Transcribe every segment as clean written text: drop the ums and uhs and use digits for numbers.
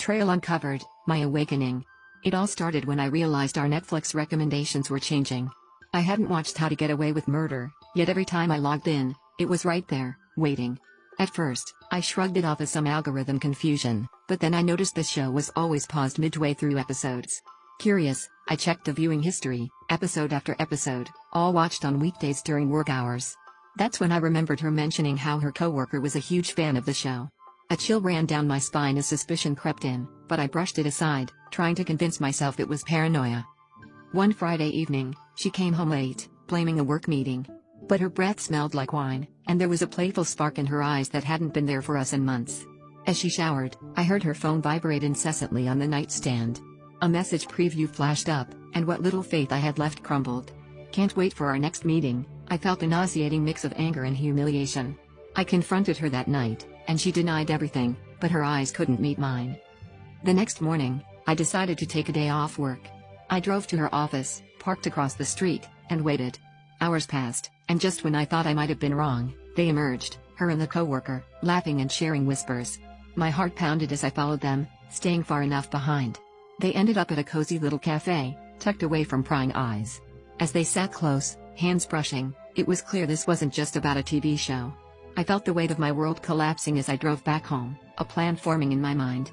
Trail Uncovered, My Awakening. It all started when I realized our Netflix recommendations were changing. I hadn't watched How to Get Away with Murder, yet every time I logged in, it was right there, waiting. At first, I shrugged it off as some algorithm confusion, but then I noticed the show was always paused midway through episodes. Curious, I checked the viewing history, episode after episode, all watched on weekdays during work hours. That's when I remembered her mentioning how her coworker was a huge fan of the show. A chill ran down my spine as suspicion crept in, but I brushed it aside, trying to convince myself it was paranoia. One Friday evening, she came home late, blaming a work meeting. But her breath smelled like wine, and there was a playful spark in her eyes that hadn't been there for us in months. As she showered, I heard her phone vibrate incessantly on the nightstand. A message preview flashed up, and what little faith I had left crumbled. Can't wait for our next meeting, I felt a nauseating mix of anger and humiliation. I confronted her that night, and she denied everything, but her eyes couldn't meet mine. The next morning, I decided to take a day off work. I drove to her office, parked across the street, and waited. Hours passed, and just when I thought I might have been wrong, they emerged, her and the coworker, laughing and sharing whispers. My heart pounded as I followed them, staying far enough behind. They ended up at a cozy little cafe, tucked away from prying eyes. As they sat close, hands brushing, it was clear this wasn't just about a TV show. I felt the weight of my world collapsing as I drove back home, a plan forming in my mind.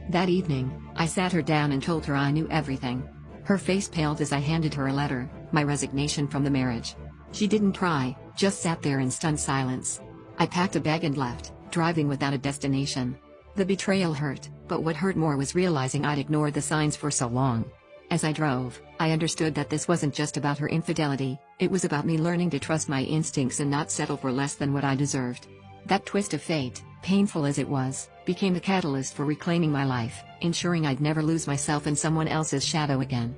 That evening, I sat her down and told her I knew everything. Her face paled as I handed her a letter, my resignation from the marriage. She didn't cry, just sat there in stunned silence. I packed a bag and left, driving without a destination. The betrayal hurt, but what hurt more was realizing I'd ignored the signs for so long. As I drove, I understood that this wasn't just about her infidelity, it was about me learning to trust my instincts and not settle for less than what I deserved. That twist of fate, painful as it was, became the catalyst for reclaiming my life, ensuring I'd never lose myself in someone else's shadow again.